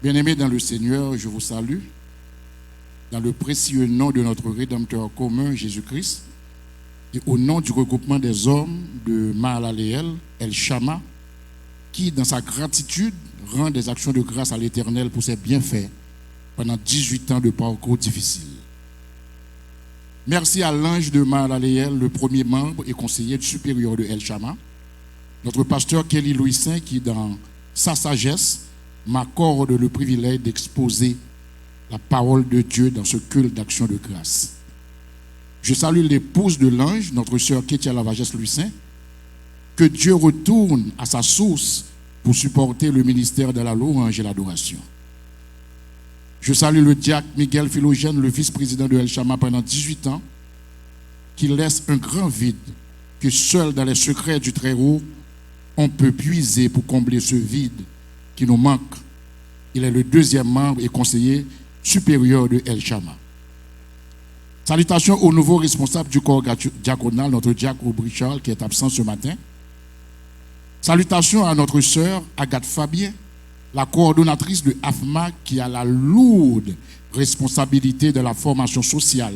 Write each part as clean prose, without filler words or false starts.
Bien-aimés dans le Seigneur, je vous salue dans le précieux nom de notre Rédempteur commun, Jésus-Christ, et au nom du regroupement des hommes de Mahalaleel, El Shama, qui, dans sa gratitude, rend des actions de grâce à l'Éternel pour ses bienfaits pendant 18 ans de parcours difficile. Merci à l'ange de Mahalaleel, le premier membre et conseiller supérieur de El Shama, notre pasteur Kelly Louis Saint, qui, dans sa sagesse, m'accorde le privilège d'exposer la parole de Dieu dans ce culte d'action de grâce. Je salue l'épouse de l'ange, notre sœur Kétia Lavagès Louis Saint. Que Dieu retourne à sa source pour supporter le ministère de la louange et l'adoration. Je salue le diacre Miguel Philogène, le vice-président de El Shama pendant 18 ans, qui laisse un grand vide que seul dans les secrets du Très-Haut, on peut puiser pour combler ce vide qui nous manque. Il est le deuxième membre et conseiller supérieur de El Shama. Salutations au nouveau responsable du corps diaconal, notre diacre Brichal, qui est absent ce matin. Salutations à notre sœur Agathe Fabien, la coordonnatrice de AFMA, qui a la lourde responsabilité de la formation sociale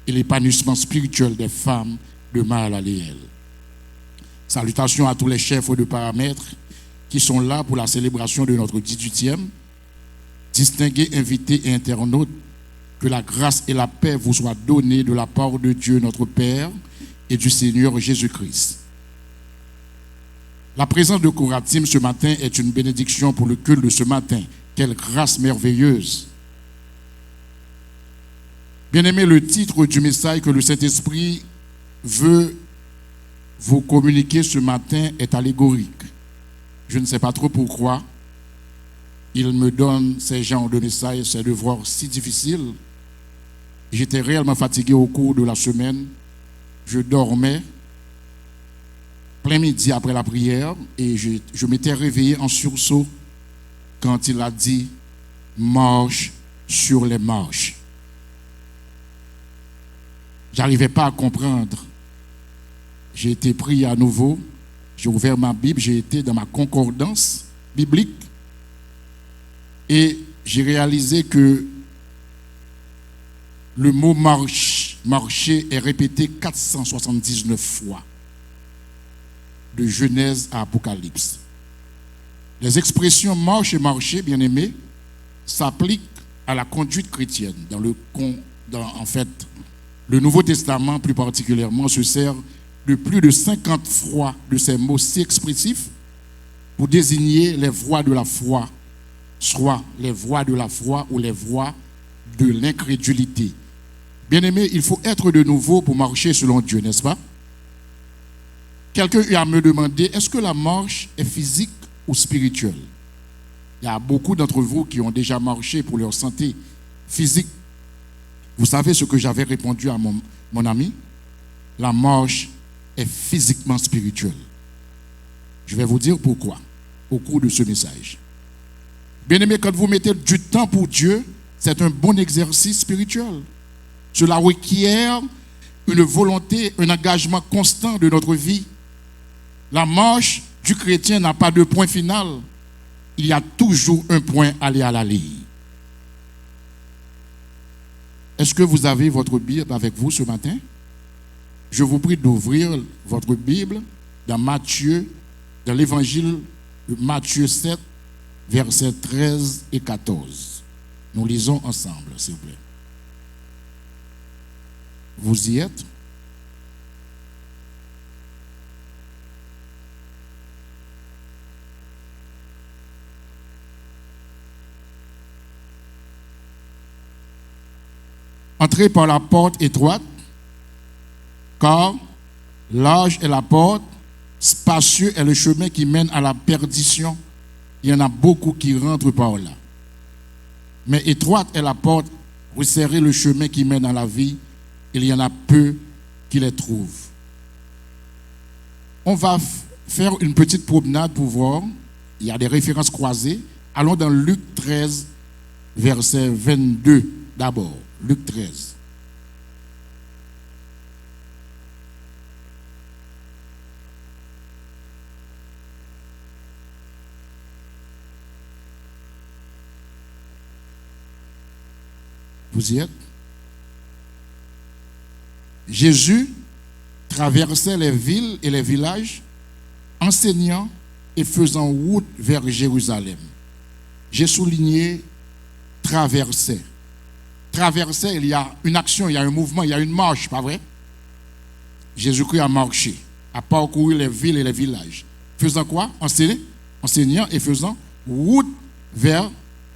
et l'épanouissement spirituel des femmes de Mahalaleel. Salutations à tous les chefs de paramètres qui sont là pour la célébration de notre 18e. Distingués invités et internautes, que la grâce et la paix vous soient données de la part de Dieu notre Père et du Seigneur Jésus-Christ. La présence de Kouratim ce matin est une bénédiction pour le culte de ce matin. Quelle grâce merveilleuse! Bien-aimés, le titre du message que le Saint-Esprit veut vous communiquer ce matin est allégorique. Je ne sais pas trop pourquoi il me donne ces genres de messages, ces devoirs si difficiles. J'étais réellement fatigué au cours de la semaine. Je dormais plein midi après la prière et je m'étais réveillé en sursaut quand il a dit « marche sur les marches ». J'arrivais pas à comprendre. J'ai été pris à nouveau, j'ai ouvert ma Bible, j'ai été dans ma concordance biblique et j'ai réalisé que le mot marcher est répété 479 fois, de Genèse à Apocalypse. Les expressions marche et marcher, bien aimés, s'appliquent à la conduite chrétienne. En fait, le Nouveau Testament, plus particulièrement, se sert de plus de 50 fois de ces mots si expressifs pour désigner les voies de la foi, soit les voies de la foi ou les voies de l'incrédulité. Bien-aimés, il faut être de nouveau pour marcher selon Dieu, n'est-ce pas? Quelqu'un a me demandé, est-ce que la marche est physique ou spirituelle? Il y a beaucoup d'entre vous qui ont déjà marché pour leur santé physique. Vous savez ce que j'avais répondu à mon ami? La marche est physiquement spirituelle. Je vais vous dire pourquoi au cours de ce message. Bien-aimés, quand vous mettez du temps pour Dieu, c'est un bon exercice spirituel. Cela requiert une volonté, un engagement constant de notre vie. La marche du chrétien n'a pas de point final. Il y a toujours un point aller à la ligne. Est-ce que vous avez votre Bible avec vous ce matin? Je vous prie d'ouvrir votre Bible dans l'évangile de Matthieu 7, versets 13 et 14. Nous lisons ensemble, s'il vous plaît. Vous y êtes? Entrez par la porte étroite, car large est la porte, spacieux est le chemin qui mène à la perdition. Il y en a beaucoup qui rentrent par là. Mais étroite est la porte, resserrez le chemin qui mène à la vie. Il y en a peu qui les trouvent. On va faire une petite promenade pour voir. Il y a des références croisées. Allons dans Luc 13, verset 22 d'abord. Luc 13. Vous y êtes? Jésus traversait les villes et les villages, enseignant et faisant route vers Jérusalem. J'ai souligné traverser. Traverser, il y a une action, il y a un mouvement, il y a une marche, pas vrai? Jésus-Christ a marché, a parcouru les villes et les villages. Faisant quoi? Enseignant et faisant route vers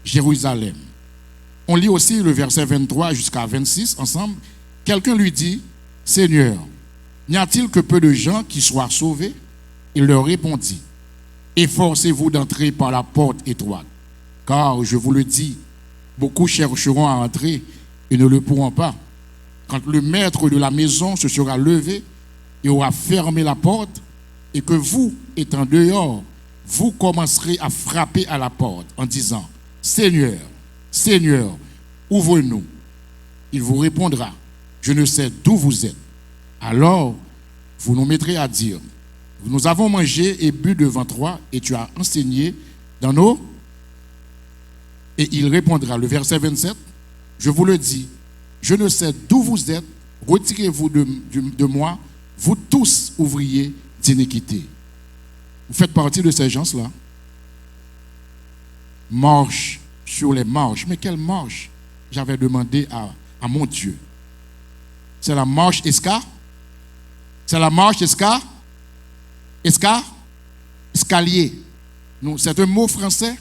Jérusalem. On lit aussi le verset 23 jusqu'à 26 ensemble. Quelqu'un lui dit, Seigneur, n'y a-t-il que peu de gens qui soient sauvés? Il leur répondit, efforcez-vous d'entrer par la porte étroite, car je vous le dis, beaucoup chercheront à entrer et ne le pourront pas. Quand le maître de la maison se sera levé et aura fermé la porte, et que vous, étant dehors, vous commencerez à frapper à la porte en disant, Seigneur, Seigneur, ouvre-nous. Il vous répondra, je ne sais d'où vous êtes. Alors, vous nous mettrez à dire, nous avons mangé et bu devant toi, et tu as enseigné dans nos... Et il répondra, le verset 27, je vous le dis, je ne sais d'où vous êtes, retirez-vous de moi, vous tous ouvriers d'iniquité. Vous faites partie de ces gens-là. Marche sur les marches. Mais quelle marche? J'avais demandé à mon Dieu. C'est la marche esca? C'est la marche esca? Escalier. C'est un mot français.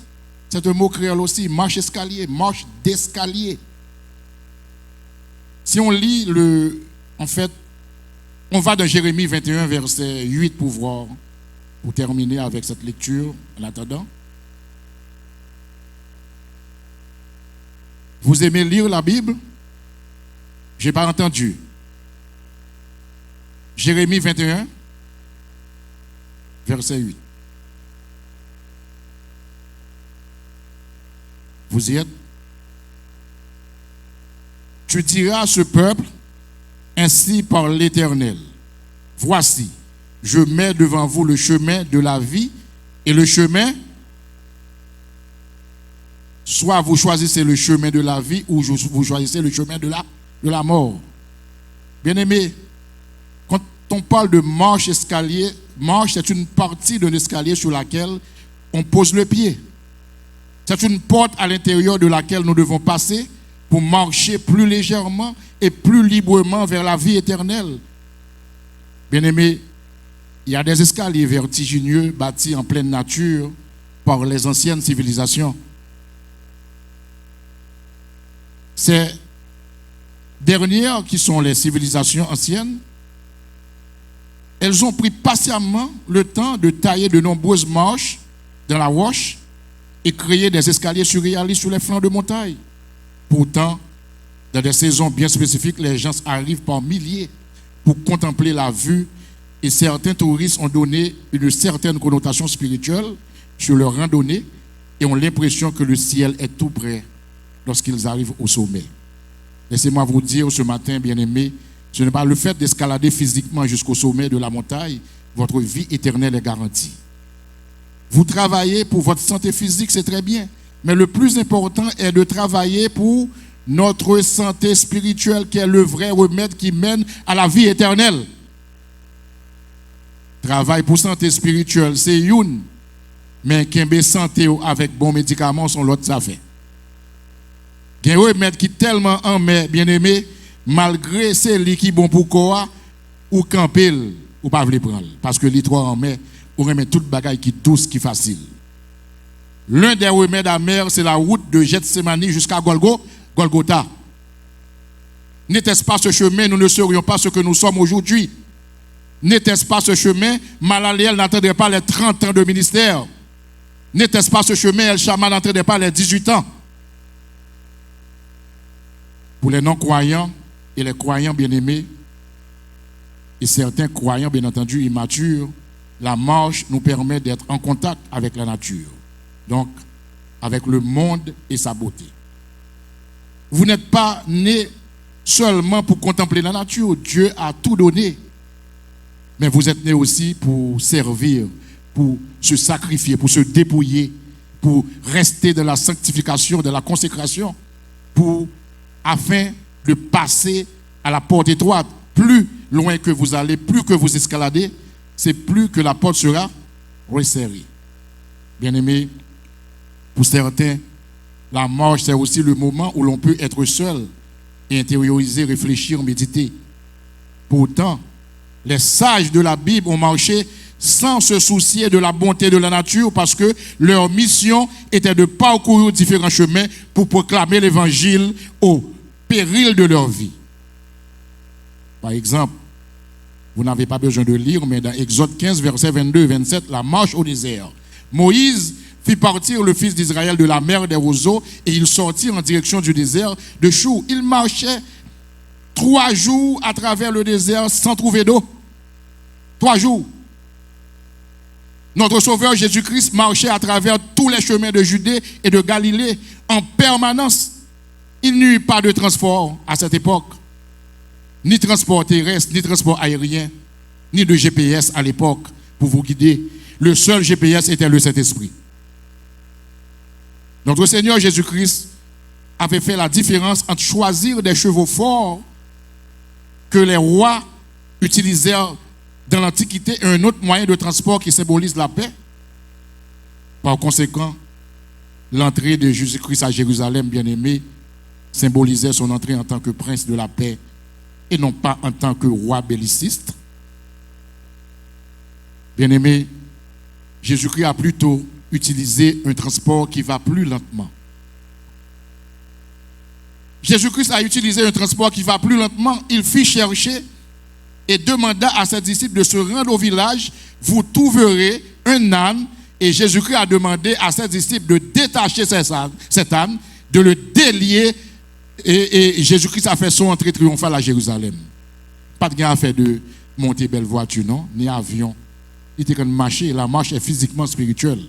C'est un mot créole aussi. Marche escalier. Marche d'escalier. Si on lit en fait, on va dans Jérémie 21, verset 8 pour terminer avec cette lecture en attendant. Vous aimez lire la Bible? Je n'ai pas entendu. Jérémie 21, verset 8. Vous y êtes? Tu diras à ce peuple, ainsi par l'Éternel, voici, je mets devant vous le chemin de la vie et le chemin, soit vous choisissez le chemin de la vie ou vous choisissez le chemin de la mort. Bien-aimé, quand on parle de marche escalier, marche c'est une partie d'un escalier sur laquelle on pose le pied. C'est une porte à l'intérieur de laquelle nous devons passer pour marcher plus légèrement et plus librement vers la vie éternelle. Bien-aimé, il y a des escaliers vertigineux bâtis en pleine nature par les anciennes civilisations. Ces dernières, qui sont les civilisations anciennes, elles ont pris patiemment le temps de tailler de nombreuses marches dans la roche et créer des escaliers surréalistes sur les flancs de montagne. Pourtant, dans des saisons bien spécifiques, les gens arrivent par milliers pour contempler la vue et certains touristes ont donné une certaine connotation spirituelle sur leur randonnée et ont l'impression que le ciel est tout près lorsqu'ils arrivent au sommet. Laissez-moi vous dire ce matin, bien-aimés, ce n'est pas le fait d'escalader physiquement jusqu'au sommet de la montagne, votre vie éternelle est garantie. Vous travaillez pour votre santé physique, c'est très bien. Mais le plus important est de travailler pour notre santé spirituelle, qui est le vrai remède qui mène à la vie éternelle. Travail pour santé spirituelle, c'est une. Mais qui est santé avec bon médicament, sont l'autre affaire. Il y a un remède qui est tellement en mer, bien aimé, malgré c'est qui bon pour quoi, ou camper, ou pas le prendre. Parce que les trois en mer, on remet toute bagaille qui est douce, qui est facile. L'un des remèdes amers, c'est la route de Gethsemane jusqu'à Golgotha. N'était-ce pas ce chemin, nous ne serions pas ce que nous sommes aujourd'hui. N'était-ce pas ce chemin, Malaliel n'attendrait pas les 30 ans de ministère. N'était-ce pas ce chemin, El Shammai n'attendrait pas les 18 ans. Pour les non-croyants et les croyants bien-aimés, et certains croyants bien entendu immatures, la marche nous permet d'être en contact avec la nature. Donc, avec le monde et sa beauté. Vous n'êtes pas né seulement pour contempler la nature. Dieu a tout donné. Mais vous êtes né aussi pour servir, pour se sacrifier, pour se dépouiller, pour rester dans la sanctification, dans la consécration, pour afin de passer à la porte étroite. Plus loin que vous allez, plus que vous escaladez, c'est plus que la porte sera resserrée. Bien-aimés, pour certains, la marche, c'est aussi le moment où l'on peut être seul et intérioriser, réfléchir, méditer. Pourtant, les sages de la Bible ont marché sans se soucier de la bonté de la nature parce que leur mission était de parcourir différents chemins pour proclamer l'évangile au péril de leur vie. Par exemple, vous n'avez pas besoin de lire, mais dans Exode 15, versets 22 et 27, la marche au désert. Moïse fit partir le fils d'Israël de la mer des roseaux et ils sortirent en direction du désert de Chour. Ils marchaient 3 jours à travers le désert sans trouver d'eau. 3 jours. Notre Sauveur Jésus-Christ marchait à travers tous les chemins de Judée et de Galilée en permanence. Il n'y eut pas de transport à cette époque. Ni transport terrestre, ni transport aérien, ni de GPS à l'époque pour vous guider. Le seul GPS était le Saint-Esprit. Notre Seigneur Jésus-Christ avait fait la différence entre choisir des chevaux forts que les rois utilisèrent dans l'Antiquité et un autre moyen de transport qui symbolise la paix. Par conséquent, l'entrée de Jésus-Christ à Jérusalem, bien-aimé, symbolisait son entrée en tant que prince de la paix et non pas en tant que roi belliciste. Bien-aimé, Jésus-Christ a plutôt utilisé un transport qui va plus lentement. Jésus-Christ a utilisé un transport qui va plus lentement. Il fit chercher et demanda à ses disciples de se rendre au village. Vous trouverez un âne. Et Jésus-Christ a demandé à ses disciples de détacher cet âne, de le délier. Et Jésus-Christ a fait son entrée triomphale à Jérusalem. Pas de gain à faire de monter belle voiture, non, ni avion. Il était en train de marcher. La marche est physiquement spirituelle.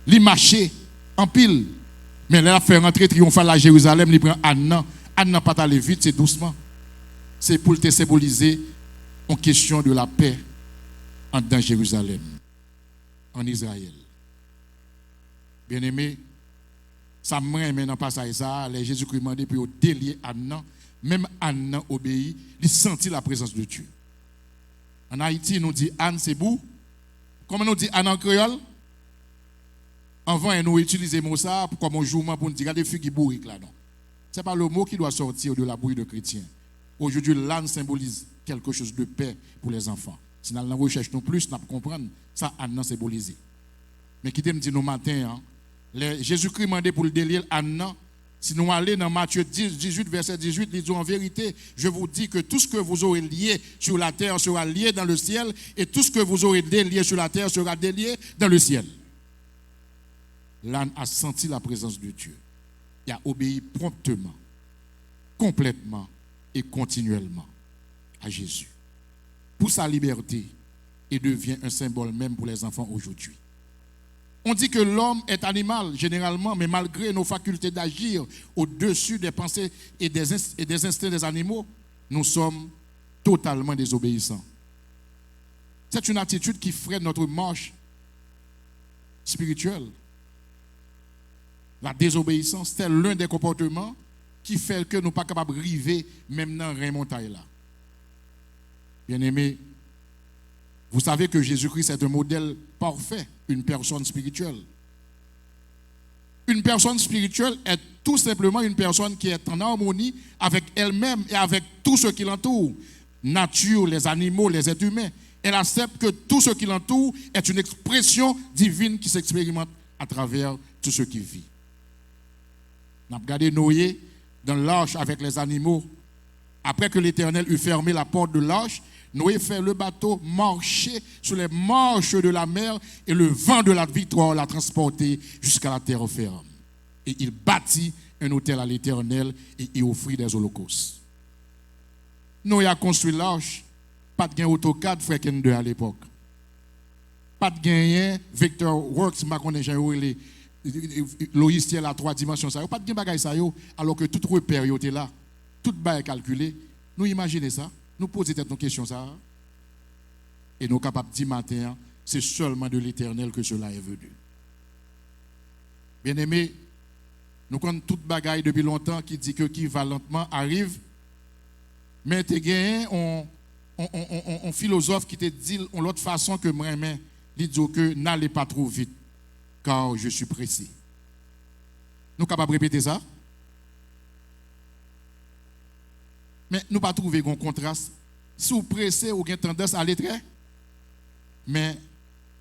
Il marchait en pile. Mais là, faire rentrer triomphal à Jérusalem, il prend Anna. Anna pas aller vite, c'est doucement. C'est pour te symboliser en question de la paix dans Jérusalem, en Israël. Bien-aimé, ça me maintenant pas ça. Les Jésus-Christ demandé pour délier Anna. Même Anna obéit, il sentit la présence de Dieu. En Haïti, nous dit Anne, c'est bou. Comment nous dit Anne en créole? Avant, nous utilisons le mot ça comme un jour pour nous dire regardez, filles qui bourrique là. Non. Ce n'est pas le mot qui doit sortir de la bouille de chrétien. Aujourd'hui, l'âne symbolise quelque chose de paix pour les enfants. Si nous recherchons plus, nous comprendre ça, Anna symbolise. Mais qui me dit nos matins, Jésus-Christ m'a demandé pour le délire Anna. Si nous allons dans Matthieu 18, verset 18, il dit en vérité, je vous dis que tout ce que vous aurez lié sur la terre sera lié dans le ciel, et tout ce que vous aurez délié sur la terre sera délié dans le ciel. L'âne a senti la présence de Dieu. Il a obéi promptement, complètement et continuellement à Jésus. Pour sa liberté, et devient un symbole même pour les enfants aujourd'hui. On dit que l'homme est animal, généralement, mais malgré nos facultés d'agir au-dessus des pensées et des instincts des animaux, nous sommes totalement désobéissants. C'est une attitude qui freine notre marche spirituelle. La désobéissance, c'est l'un des comportements qui fait que nous ne sommes pas capables de arriver même dans la montagne là. Bien-aimés, vous savez que Jésus-Christ est un modèle parfait, une personne spirituelle. Une personne spirituelle est tout simplement une personne qui est en harmonie avec elle-même et avec tout ce qui l'entoure. Nature, les animaux, les êtres humains. Elle accepte que tout ce qui l'entoure est une expression divine qui s'expérimente à travers tout ce qui vit. On a regardé Noé dans l'arche avec les animaux. Après que l'Éternel eut fermé la porte de l'arche, Noé fait le bateau marcher sur les marches de la mer et le vent de la victoire l'a transporté jusqu'à la terre ferme. Et il bâtit un autel à l'Éternel et y offrit des holocaustes. Noé a construit l'arche, pas de gain AutoCAD, frère Ken 2 à l'époque. Pas de gain Vectorworks, ma connaissance, les logiciels à 3 dimensions, pas de gain bagay ça yo, alors que tout repère était là, tout bail calculé. Nous imaginez ça? Nous posons nos questions ça. Et nous sommes capables de dire matin, c'est seulement de l'Éternel que cela est venu. Bien-aimés, Nous connaissons toute bagaille depuis longtemps qui dit que qui va lentement arrive. Mais tu as un philosophe qui te dit en l'autre façon que moi, il dit que n'allez pas trop vite, car je suis pressé. Nous sommes capables de répéter ça? Mais nous ne pas trouver un contraste. Si vous pressez, vous avez tendance à aller très. Mais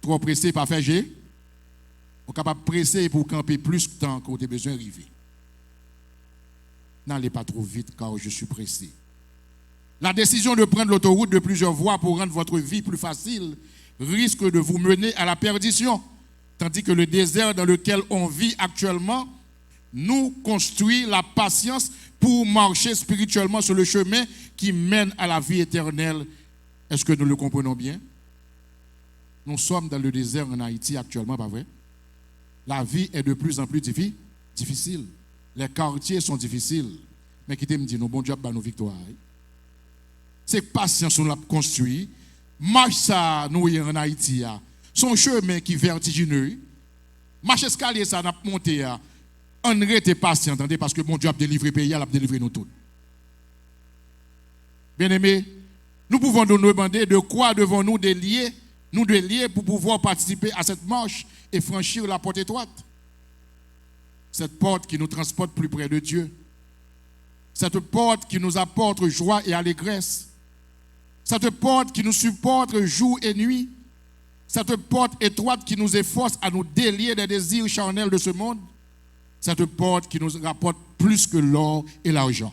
trop pressé, pas faire G. Vous êtes capable de presser pour camper plus de temps que vous avez besoin d'arriver. N'allez pas trop vite, car je suis pressé. La décision de prendre l'autoroute de plusieurs voies pour rendre votre vie plus facile risque de vous mener à la perdition. Tandis que le désert dans lequel on vit actuellement nous construit la patience pour marcher spirituellement sur le chemin qui mène à la vie éternelle. Est-ce que nous le comprenons bien? Nous sommes dans le désert en Haïti actuellement, pas vrai? La vie est de plus en plus difficile. Les quartiers sont difficiles. Mais qui me dit, nous, bon Dieu, nos victoires. C'est patience qu'on a construit. Marche ça, nous, en Haïti, son chemin qui est vertigineux. Marche escalier, ça, n'a pas monté. On reste patient, parce que mon Dieu a délivré le pays, il a délivré nous tous. Bien-aimés, nous pouvons nous demander de quoi devons-nous délier pour pouvoir participer à cette marche et franchir la porte étroite. Cette porte qui nous transporte plus près de Dieu. Cette porte qui nous apporte joie et allégresse. Cette porte qui nous supporte jour et nuit. Cette porte étroite qui nous efforce à nous délier des désirs charnels de ce monde. Cette porte qui nous rapporte plus que l'or et l'argent.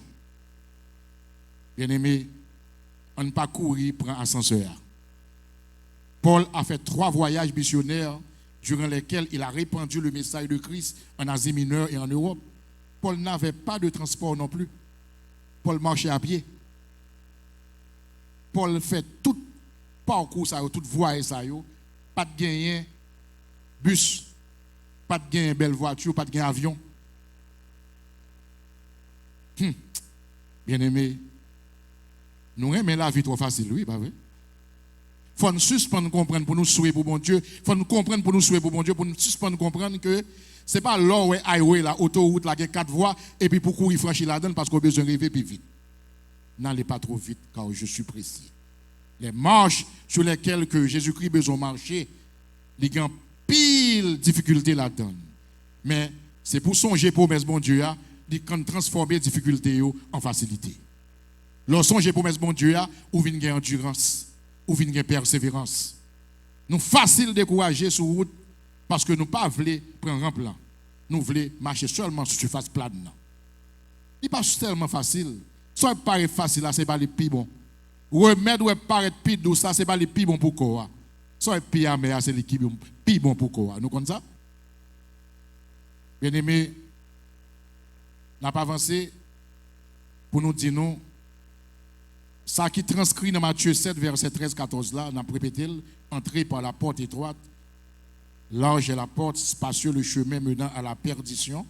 Bien-aimés, on ne pas courir, prend ascenseur. Paul a fait 3 voyages missionnaires durant lesquels il a répandu le message de Christ en Asie mineure et en Europe. Paul n'avait pas de transport non plus. Paul marchait à pied. Paul fait tout parcours, toute voie, pas de gagner bus, pas de gagner belle voiture, pas de gagner avion. Bien-aimé, nous aimons la vie trop facile, oui, pas vrai? Il faut nous suspendre comprendre pour nous souhaiter pour bon Dieu. Il faut nous comprendre pour nous souhaiter pour bon Dieu, pour nous suspendre comprendre que ce n'est pas l'highway, highway, la autoroute, là, qui a 4 voies, et puis pour courir franchir la donne parce qu'on a besoin d'arriver plus vite. N'allez pas trop vite, car je suis précis. Les marches sur lesquelles que Jésus-Christ a besoin de marcher, il y a pile difficulté là-dedans. Mais c'est pour songer promesse bon Dieu, il quand transformer difficulté en facilité. Lorsque songer promesse bon Dieu, ou vient gagner endurance, ou vient gagner persévérance. Nous facile décourager sur route parce que nous pas voulons prendre un plan. Nous voulons marcher seulement sur surface plate. Il n'est pas tellement facile. Ça paraît facile, là, c'est pas le plus bon. Remède ou paraît plus doux, ça, c'est pas le plus bon pour quoi. Ça, pire, mais c'est le plus bon pour quoi. Nous connaissons ça? Bien aimé, n'a pas avancé pour nous dire nous, ça qui transcrit dans Matthieu 7, verset 13-14 là, on a répété, entrer par la porte étroite, large est la porte, spacieux le chemin menant à la perdition.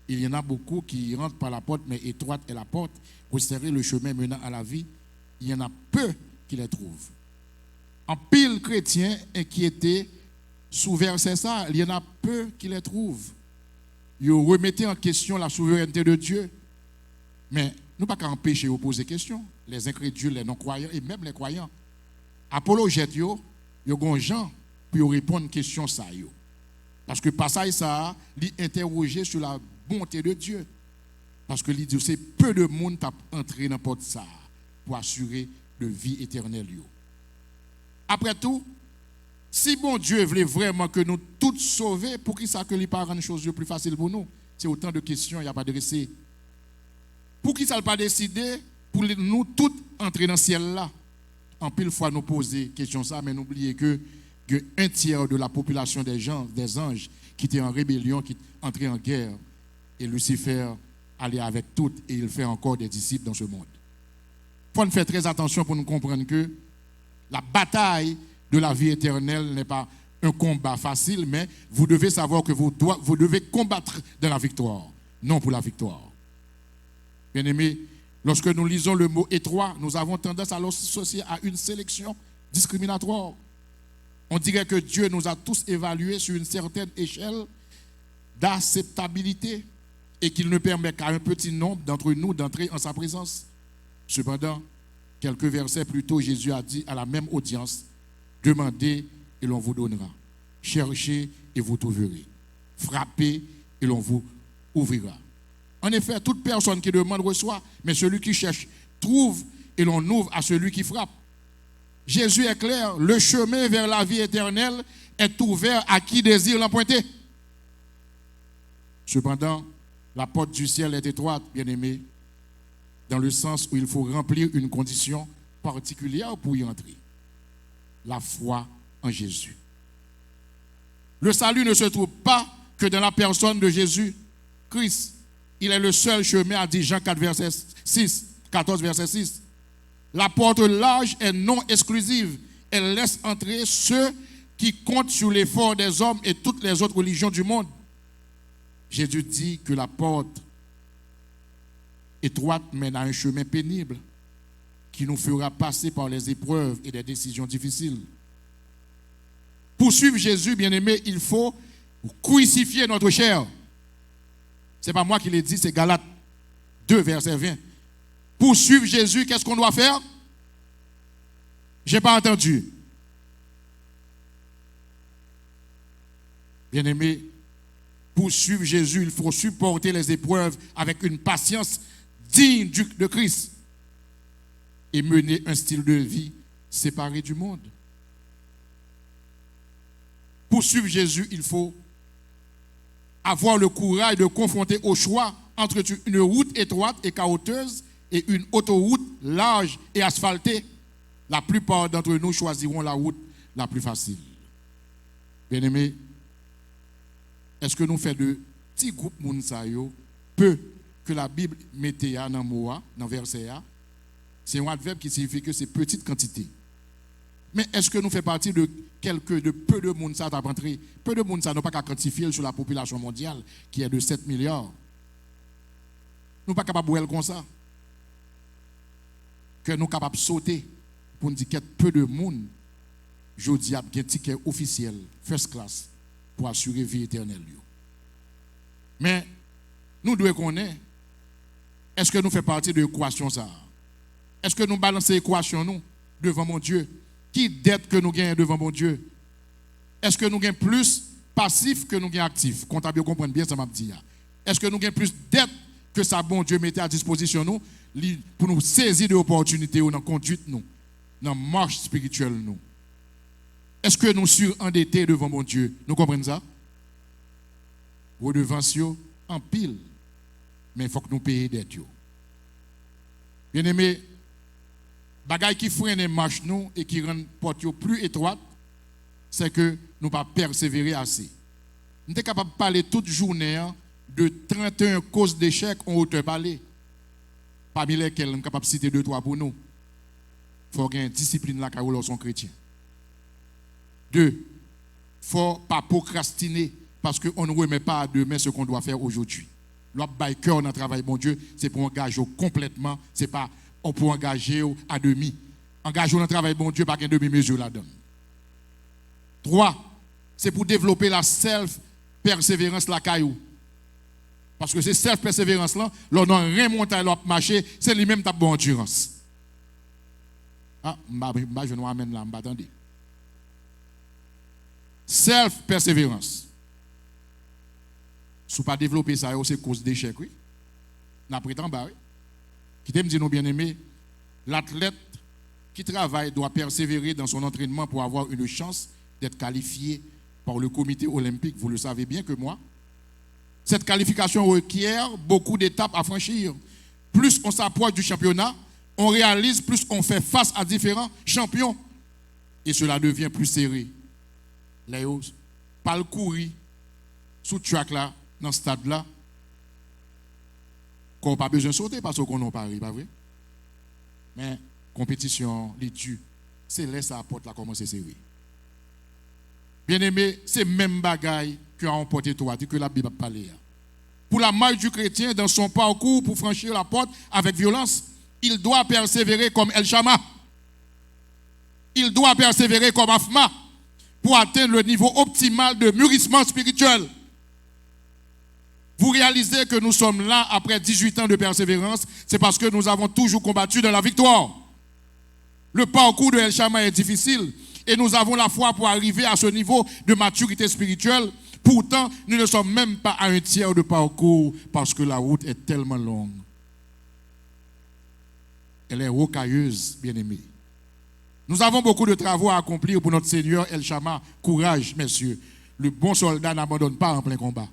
Il y en a beaucoup qui rentrent par la porte, mais étroite est la porte. Resserrer le chemin menant à la vie, il y en a peu qui les trouvent. En pile chrétien inquiété, sous verset ça, il y en a peu qui les trouvent. Ils remettez en question la souveraineté de Dieu. Mais nous ne pouvons pas empêcher de poser des questions. Les incrédules, les non-croyants et même les croyants. Apologètes, ils ont des gens pour répondre à une question. Parce que passage ça, il interroger sur la bonté de Dieu. Parce que il dit c'est peu de monde qui entré dans la porte ça pour assurer de vie éternelle. Après tout, si bon Dieu voulait vraiment que nous tous sauver, pour qui ça que lui pas rendre chose plus facile pour nous? C'est autant de questions, il n'y a pas de récit. Pour qui ça n'a pas décidé pour nous tous entrer dans le ciel là? En pile fois nous poser question ça, mais n'oubliez que un tiers de la population des anges qui étaient en rébellion, qui entraient en guerre, et Lucifer allait avec tout, et il fait encore des disciples dans ce monde. Il faut faire très attention pour nous comprendre que la bataille de la vie éternelle n'est pas un combat facile, mais vous devez savoir que vous devez combattre dans la victoire, non pour la victoire. Bien-aimés, lorsque nous lisons le mot étroit, nous avons tendance à l'associer à une sélection discriminatoire. On dirait que Dieu nous a tous évalués sur une certaine échelle d'acceptabilité. et qu'il ne permet qu'à un petit nombre d'entre nous d'entrer en sa présence. Cependant, quelques versets plus tôt, Jésus a dit à la même audience, demandez et l'on vous donnera. Cherchez et vous trouverez. Frappez et l'on vous ouvrira. En effet, toute personne qui demande reçoit, mais celui qui cherche trouve et l'on ouvre à celui qui frappe. Jésus est clair, le chemin vers la vie éternelle est ouvert à qui désire l'emprunter. Cependant, la porte du ciel est étroite, bien-aimés, dans le sens où il faut remplir une condition particulière pour y entrer. La foi en Jésus. Le salut ne se trouve pas que dans la personne de Jésus-Christ. Il est le seul chemin, a dit Jean 4, verset 6, 14, verset 6. La porte large est non exclusive. Elle laisse entrer ceux qui comptent sur l'effort des hommes et toutes les autres religions du monde. Jésus dit que la porte étroite mène à un chemin pénible qui nous fera passer par les épreuves et des décisions difficiles. Pour suivre Jésus, bien-aimé, il faut crucifier notre chair. Ce n'est pas moi qui l'ai dit, c'est Galates 2, verset 20. Pour suivre Jésus, qu'est-ce qu'on doit faire? Je n'ai pas entendu. Bien-aimé, pour suivre Jésus, il faut supporter les épreuves avec une patience digne de Christ et mener un style de vie séparé du monde. Pour suivre Jésus, il faut avoir le courage de confronter au choix entre une route étroite et chaotique et une autoroute large et asphaltée. La plupart d'entre nous choisiront la route la plus facile. Bien-aimés, est-ce que nous faisons de petits groupes Mounsayo, peu que la Bible mettait dans Moa, dans verset A? C'est un adverbe qui signifie que c'est petite quantité. Mais est-ce que nous faisons partie de peu de monde ça rentré? Peu de monde ça n'a pas qu'à quantifier sur la population mondiale qui est de 7 milliards. Nous ne sommes pas capables de voir comme ça. Que nous sommes capables de sauter pour nous dire qu'il y a peu de monde. Je dis qu'il y a un ticket officiel, first class, pour assurer la vie éternelle. Mais nous devons connaître, est-ce que nous faisons partie de l'équation ça? Est-ce que nous balançons l'équation nous devant mon Dieu? Qui dette que nous gagnons devant mon Dieu? Est-ce que nous gagnons plus passif que nous gagnons actif? Comptable, comprendre bien ça m'a dit. Est-ce que nous gagnons plus dette que ça bon Dieu mettait à disposition nous pour nous saisir de l'opportunité ou dans la conduite nous, dans la marche spirituelle nous? Est-ce que nous surendettés devant mon Dieu? Nous comprenons ça? Redevance en pile, mais il faut que nous payions dettes. Bien-aimés, bagaille qui freine les marches nous et qui rend porte plus étroite, c'est que nous pas persévérer assez. Nous sommes capables de parler toute journée de 31 causes d'échec en hauteur parler. Parmi lesquelles nous sommes capables de citer 2-3 pour nous. Il faut avoir une discipline là car sont chrétiens. 2. Il ne faut pas procrastiner parce qu'on ne remet pas à demain ce qu'on doit faire aujourd'hui. L'autre cœur dans le travail, mon Dieu, c'est pour engager complètement, c'est pas on peut engager à demi. Engager dans le travail, bon Dieu, pas qu'un demi-mesure là-dedans. 3, c'est pour développer la self-persévérance la caillou. Parce que c'est self-persévérance là, l'on a rien monté l'autre marché, c'est lui-même ta bonne endurance. Ah, je ne m'amène là, attendez. Self-persévérance. Si vous pas développer ça, c'est cause d'échec, oui. N'a pris en bas, oui. Qui t'aime dire, nos bien-aimés, l'athlète qui travaille doit persévérer dans son entraînement pour avoir une chance d'être qualifié par le comité olympique. Vous le savez bien que moi. Cette qualification requiert beaucoup d'étapes à franchir. Plus on s'approche du championnat, on réalise, plus on fait face à différents champions. Et cela devient plus serré. Léo, pas le courir sous track là, dans ce stade là, qu'on n'a pas besoin de sauter parce qu'on n'a pas arrivé, pas vrai? Mais compétition, l'étude, c'est là ça apporte la commencer serré. Bien aimé, c'est même bagaille que a emporté toi, que la Bible a parlé. Pour la marche du chrétien dans son parcours pour franchir la porte avec violence, il doit persévérer comme El Shama. Il doit persévérer comme Afma pour atteindre le niveau optimal de mûrissement spirituel. Vous réalisez que nous sommes là après 18 ans de persévérance, c'est parce que nous avons toujours combattu dans la victoire. Le parcours de El Shammah est difficile et nous avons la foi pour arriver à ce niveau de maturité spirituelle. Pourtant, nous ne sommes même pas à un tiers de parcours parce que la route est tellement longue. Elle est rocailleuse, bien-aimés. Nous avons beaucoup de travaux à accomplir pour notre Seigneur El Shammah. Courage, messieurs. Le bon soldat n'abandonne pas en plein combat.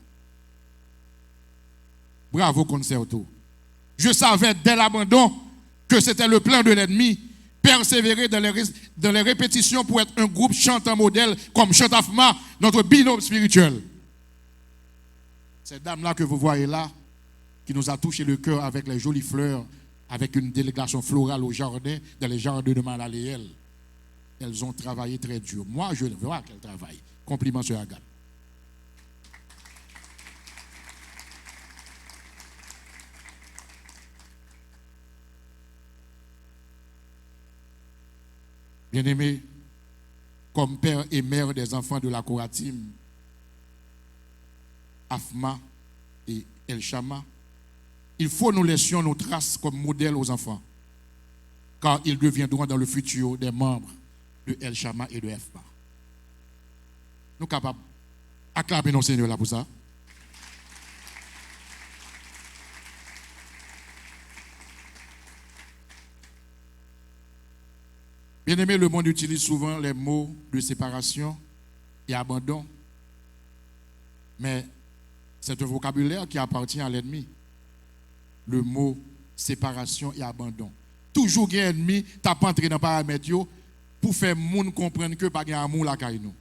Bravo, Concerto. Je savais dès l'abandon que c'était le plan de l'ennemi. Persévérer dans les répétitions pour être un groupe chantant modèle comme Chantafma, notre binôme spirituel. Cette dame-là que vous voyez là, qui nous a touché le cœur avec les jolies fleurs, avec une délégation florale au jardin, dans les jardins de Malaléel. Elles ont travaillé très dur. Moi, je vois qu'elles travaillent. Compliment sur Agathe. Bien-aimés, comme père et mère des enfants de la Koratim, Afma et El Shammah, il faut nous laissions nos traces comme modèle aux enfants, car ils deviendront dans le futur des membres de El Shammah et de Afma. Nous sommes capables d'acclamer nos seigneurs là pour ça. Bien-aimé, le monde utilise souvent les mots de séparation et abandon, mais c'est un vocabulaire qui appartient à l'ennemi. Le mot séparation et abandon. Toujours un ennemi t'a pas entré dans le paramètre pour faire moun comprendre que pas de amour la caille nous.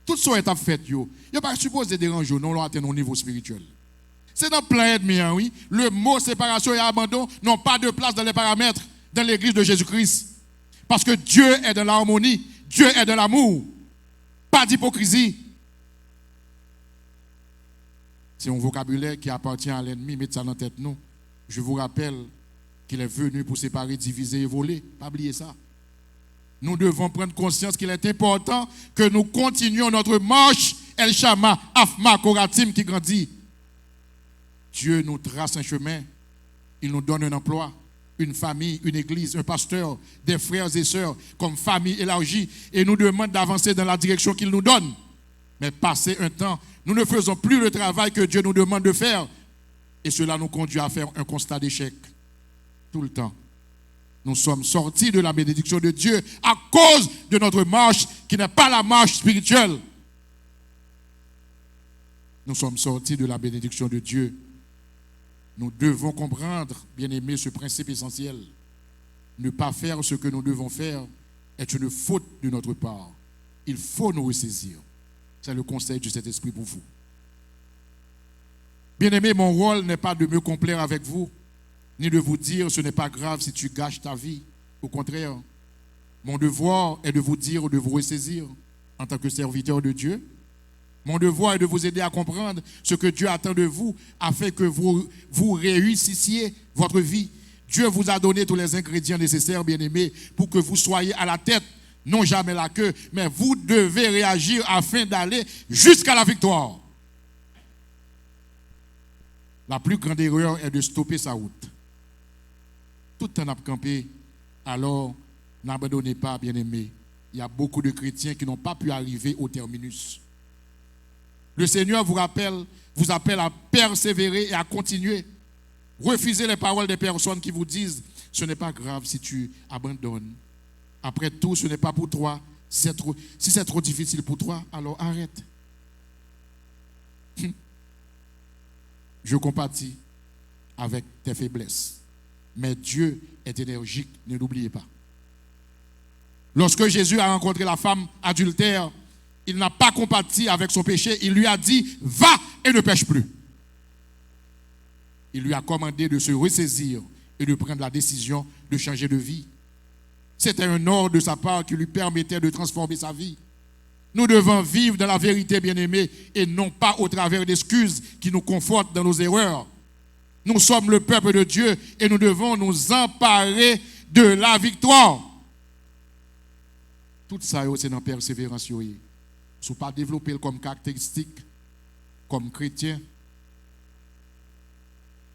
Tout ça est fait yo. Il n'est pas supposé déranger non là atteindre au niveau spirituel. C'est dans plein ennemi oui. Le mot séparation et abandon n'ont pas de place dans les paramètres dans l'église de Jésus-Christ. Parce que Dieu est dans l'harmonie, Dieu est dans l'amour. Pas d'hypocrisie. C'est un vocabulaire qui appartient à l'ennemi, mettez ça dans la tête nous. Je vous rappelle qu'il est venu pour séparer, diviser et voler. Pas oublier ça. Nous devons prendre conscience qu'il est important que nous continuions notre marche El Shammah, Afma, Koratim qui grandit. Dieu nous trace un chemin. Il nous donne un emploi, une famille, une église, un pasteur, des frères et sœurs comme famille élargie et nous demande d'avancer dans la direction qu'il nous donne. Mais passé un temps, nous ne faisons plus le travail que Dieu nous demande de faire et cela nous conduit à faire un constat d'échec tout le temps. Nous sommes sortis de la bénédiction de Dieu à cause de notre marche qui n'est pas la marche spirituelle. Nous sommes sortis de la bénédiction de Dieu. Nous devons comprendre, bien-aimés, ce principe essentiel. Ne pas faire ce que nous devons faire est une faute de notre part. Il faut nous ressaisir. C'est le conseil de cet esprit pour vous. Bien-aimés, mon rôle n'est pas de me complaire avec vous, ni de vous dire ce n'est pas grave si tu gâches ta vie. Au contraire, mon devoir est de vous dire, de vous ressaisir en tant que serviteur de Dieu. Mon devoir est de vous aider à comprendre ce que Dieu attend de vous afin que vous réussissiez votre vie. Dieu vous a donné tous les ingrédients nécessaires, bien-aimés, pour que vous soyez à la tête, non jamais la queue, mais vous devez réagir afin d'aller jusqu'à la victoire. La plus grande erreur est de stopper sa route. Tout le temps à camper, alors n'abandonnez pas, bien-aimés. Il y a beaucoup de chrétiens qui n'ont pas pu arriver au terminus. Le Seigneur vous appelle à persévérer et à continuer. Refusez les paroles des personnes qui vous disent « Ce n'est pas grave si tu abandonnes. Après tout, ce n'est pas pour toi. Si c'est trop difficile pour toi, alors arrête. » Je compatis avec tes faiblesses. Mais Dieu est énergique, ne l'oubliez pas. Lorsque Jésus a rencontré la femme adultère, il n'a pas compati avec son péché. Il lui a dit, va et ne pêche plus. Il lui a commandé de se ressaisir et de prendre la décision de changer de vie. C'était un ordre de sa part qui lui permettait de transformer sa vie. Nous devons vivre dans la vérité, bien-aimés, et non pas au travers d'excuses qui nous confortent dans nos erreurs. Nous sommes le peuple de Dieu et nous devons nous emparer de la victoire. Tout ça, c'est dans la persévérance. Si vous ne pas développer comme caractéristique, comme chrétien,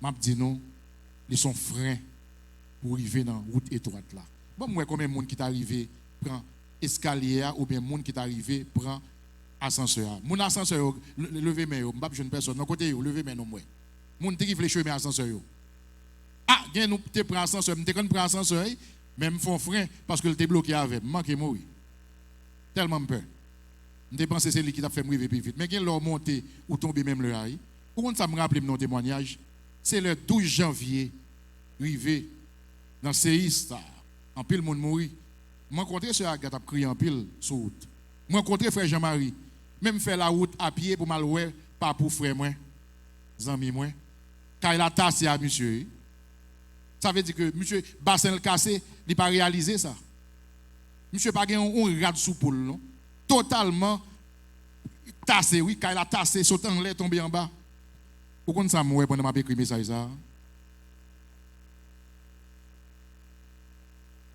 m'a dit non, ils sont freins pour arriver dans la route étroite là. Bon, moi, combien de monde qui est arrivé prend escalier ou bien monde qui est arrivé prend ascenseur. Mon ascenseur, levez main, m'pas jeune personne, non côté levez main non moi. Moun qui réfléchit mais ascenseur yo. Ah, gen nous te prend ascenseur, m'te kon prend ascenseur, même font frein parce que le était bloqué avec, manque mourir. Tellement peur. M'te pensé c'est lui qui t'a fait mourir plus vite. Mais gen leur monter ou tomber même le rail. Ou ça me rappelle mon témoignage, c'est le 12 janvier rivé dans séisme en pile monde mourir. Moi rencontré ce Agathe a crié en pile sur route. Moi rencontré frère Jean-Marie, même faire la route à pied pour mal ouais, pas pour frère moi, zami moi. Quand il a tassé à monsieur. Ça veut dire que monsieur bassin le cassé, il n'a pas réalisé ça. Monsieur pas gagné un rad sous poule non. Totalement tassé oui, quand il a tassé sauté en l'air tombé en bas. Pourquoi ça moi pendant m'a écrit message ça?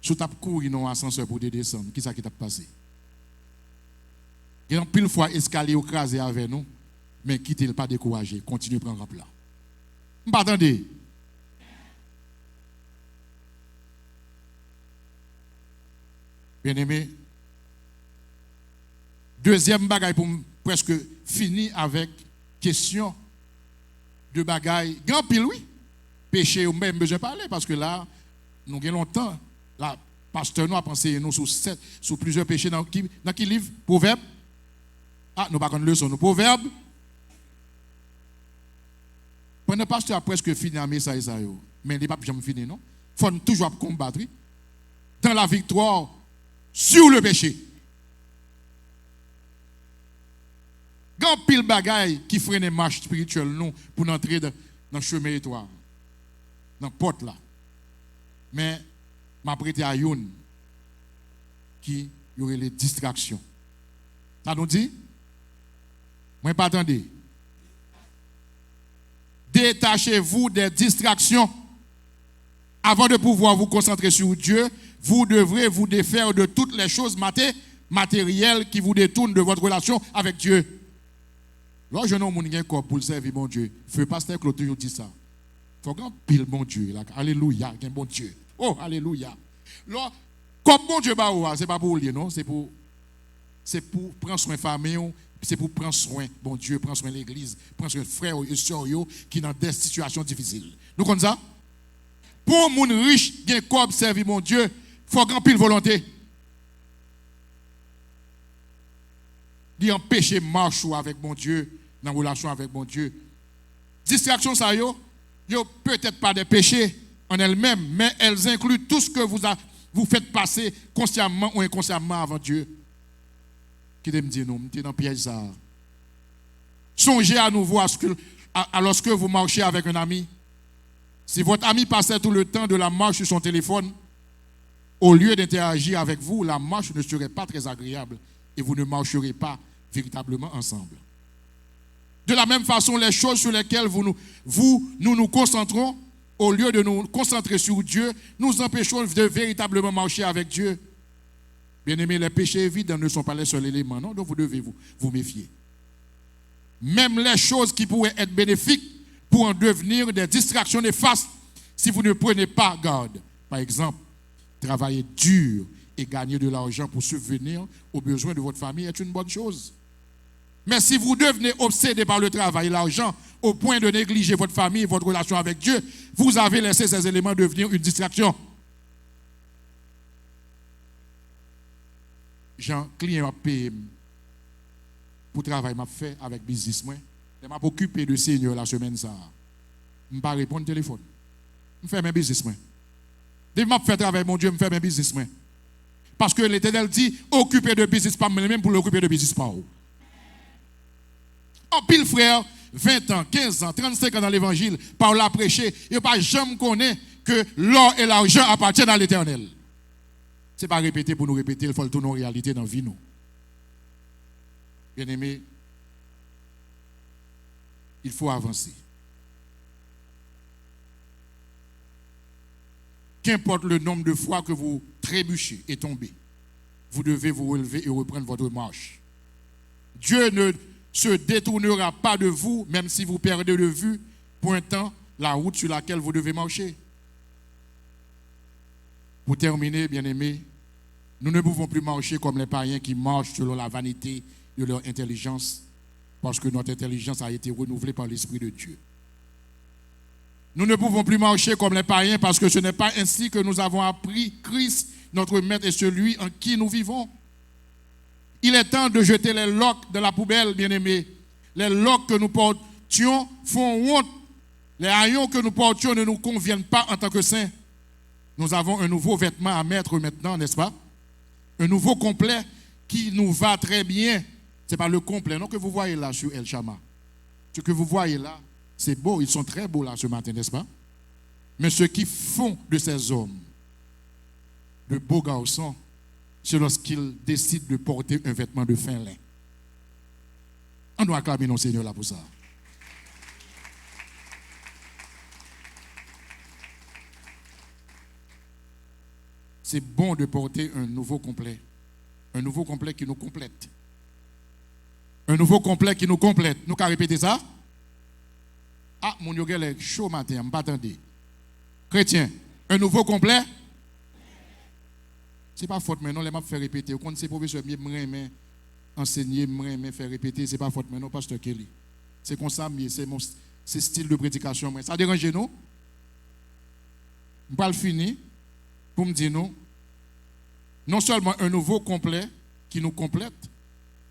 Si tu as couru dans l'ascenseur pour descendre, qui ça qui t'a passé? Il y a pile fois escalier ou crasé avec nous, mais quittez-le pas découragé, continuez à prendre un plan. Vous m'attendez? Bien aimé, deuxième bagaille pour presque finir avec question de bagaille. Grand pile, oui. Péché, ou même besoin de parler, parce que là, nous avons longtemps. La pasteur nous a pensé nous sur plusieurs péchés dans qui livre? Proverbe. Ah, nous pas connaissons leçon, nous Proverbe. Pendant le pasteur a presque fini à message ça yo, mais il n'est pas jamais fini non. Faut toujours combattre dans la victoire sur le péché. Grand pile bagaille qui freine marche spirituelle nous pour entrer dans le chemin étoile. Dans la porte là. Mais m'a prêté à Youn qui y aurait les distractions. Ça nous dit? Moi, pas attendez. Détachez-vous des distractions. Avant de pouvoir vous concentrer sur Dieu, vous devrez vous défaire de toutes les choses matérielles qui vous détournent de votre relation avec Dieu. Lorsque nous avons un corps pour le servir mon Dieu, feu pasteur Claude toujours dit ça. Il faut qu'on pile mon Dieu. Là. Alléluia, un bon Dieu. Oh, alléluia. Alors, comme mon Dieu, ce n'est pas pour lui, non? C'est pour prendre soin de la famille, c'est pour prendre soin, bon Dieu, prendre soin de l'église, prendre soin de frères et sœurs qui sont dans des situations difficiles. Nous connaissons ça? Pour les gens riches, qui ont servir mon Dieu, il faut grand pile volonté. Il empêcher marche avec mon Dieu, dans la relation avec mon Dieu. Distraction, ça, yo peut-être pas des péchés en elles-mêmes, mais elles incluent tout ce que vous faites passer consciemment ou inconsciemment avant Dieu. Qui me dit non, je suis dans le piège ça. Songez à nouveau à lorsque vous marchez avec un ami. Si votre ami passait tout le temps de la marche sur son téléphone, au lieu d'interagir avec vous, la marche ne serait pas très agréable et vous ne marcherez pas véritablement ensemble. De la même façon, les choses sur lesquelles nous nous concentrons, au lieu de nous concentrer sur Dieu, nous empêchons de véritablement marcher avec Dieu. Bien-aimés, les péchés évidents ne sont pas les seuls éléments, non? Donc vous devez vous méfier. Même les choses qui pourraient être bénéfiques pour en devenir des distractions néfastes si vous ne prenez pas garde. Par exemple, travailler dur et gagner de l'argent pour subvenir aux besoins de votre famille est une bonne chose. Mais si vous devenez obsédé par le travail et l'argent au point de négliger votre famille et votre relation avec Dieu, vous avez laissé ces éléments devenir une distraction. Jean, client a payé pour travail m'a fait avec business moi. Je m'a occupé de Seigneur la semaine ça. Je ne pas répondre au téléphone. Je fais mes business moi. Dès que je fais travail mon Dieu, je fais mes business moi. Parce que l'Éternel dit occupez de business pas même pour l'occuper de business pas. En pile frère, 20 ans, 15 ans, 35 ans dans l'évangile, par la prêcher, il n'y pas jamais connaît que l'or et l'argent appartiennent à l'Éternel. Ce n'est pas répéter pour nous répéter, il faut le tourner en réalité dans la vie. Bien aimé, il faut avancer. Qu'importe le nombre de fois que vous trébuchez et tombez, vous devez vous relever et reprendre votre marche. Dieu ne se détournera pas de vous, même si vous perdez de vue pour un temps la route sur laquelle vous devez marcher. Pour terminer, bien-aimés, nous ne pouvons plus marcher comme les païens qui marchent selon la vanité de leur intelligence, parce que notre intelligence a été renouvelée par l'Esprit de Dieu. Nous ne pouvons plus marcher comme les païens parce que ce n'est pas ainsi que nous avons appris Christ, notre Maître, et celui en qui nous vivons. Il est temps de jeter les loques de la poubelle, bien-aimés. Les loques que nous portions font honte. Les haillons que nous portions ne nous conviennent pas en tant que saints. Nous avons un nouveau vêtement à mettre maintenant, n'est-ce pas? Un nouveau complet qui nous va très bien. Ce n'est pas le complet, non, que vous voyez là sur El Shammah. Ce que vous voyez là, c'est beau, ils sont très beaux là ce matin, n'est-ce pas? Mais ce qui font de ces hommes de beaux garçons, c'est lorsqu'ils décident de porter un vêtement de fin lin. On doit acclamer nos Seigneurs là pour ça. C'est bon de porter un nouveau complet qui nous complète. Un nouveau complet qui nous complète. Nous qu'à répéter ça? Ah, mon yoga est chaud matin, je ne pas attendre. Chrétien, un nouveau complet? Ce n'est pas faute maintenant, les m'a fait répéter. Quand c'est professeur, je enseigner, je faire répéter, ce n'est pas faute maintenant, pasteur Kelly. C'est comme ça, c'est style de prédication. Ça dérange nous? Je ne vais pas le finir pour me dire non seulement un nouveau complet qui nous complète,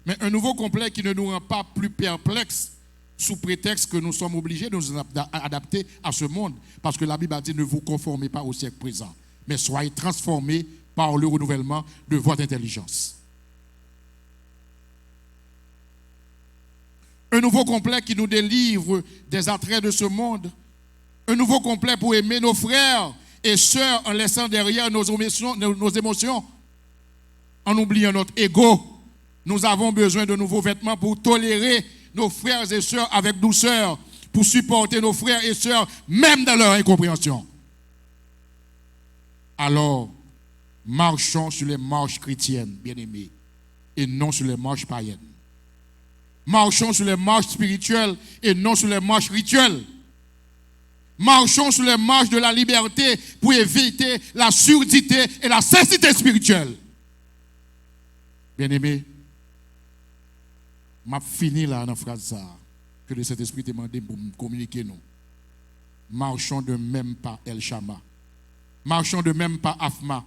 mais un nouveau complet qui ne nous rend pas plus perplexes sous prétexte que nous sommes obligés de nous adapter à ce monde. Parce que la Bible a dit ne vous conformez pas au siècle présent, mais soyez transformés par le renouvellement de votre intelligence. Un nouveau complet qui nous délivre des attraits de ce monde. Un nouveau complet pour aimer nos frères et sœurs en laissant derrière nos émotions, en oubliant notre ego. Nous avons besoin de nouveaux vêtements pour tolérer nos frères et sœurs avec douceur, pour supporter nos frères et sœurs, même dans leur incompréhension. Alors, marchons sur les marches chrétiennes, bien-aimés, et non sur les marches païennes. Marchons sur les marches spirituelles et non sur les marches rituelles. Marchons sur les marches de la liberté pour éviter la surdité et la cécité spirituelle. Bien-aimés, je fini là dans la phrase ça, que le Saint-Esprit t'a demandé pour me communiquer nous. Marchons de même pas El Shammah. Marchons de même pas Afma.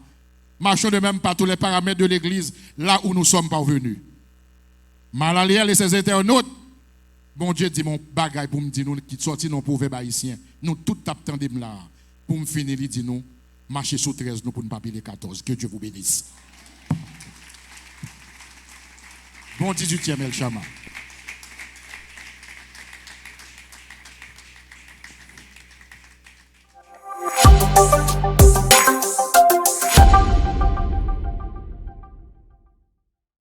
Marchons de même pas tous les paramètres de l'Église, là où nous sommes parvenus. Malaliel et ses internautes, bon Dieu dit mon bagaille pour me dire nous qui sorti nos proverbes haïtiens. Nous tout attendons là. Pour me finir, il dit nous, marchez sous 13 nous pour ne pas payer 14. Que Dieu vous bénisse. Bon 18e El Shammah.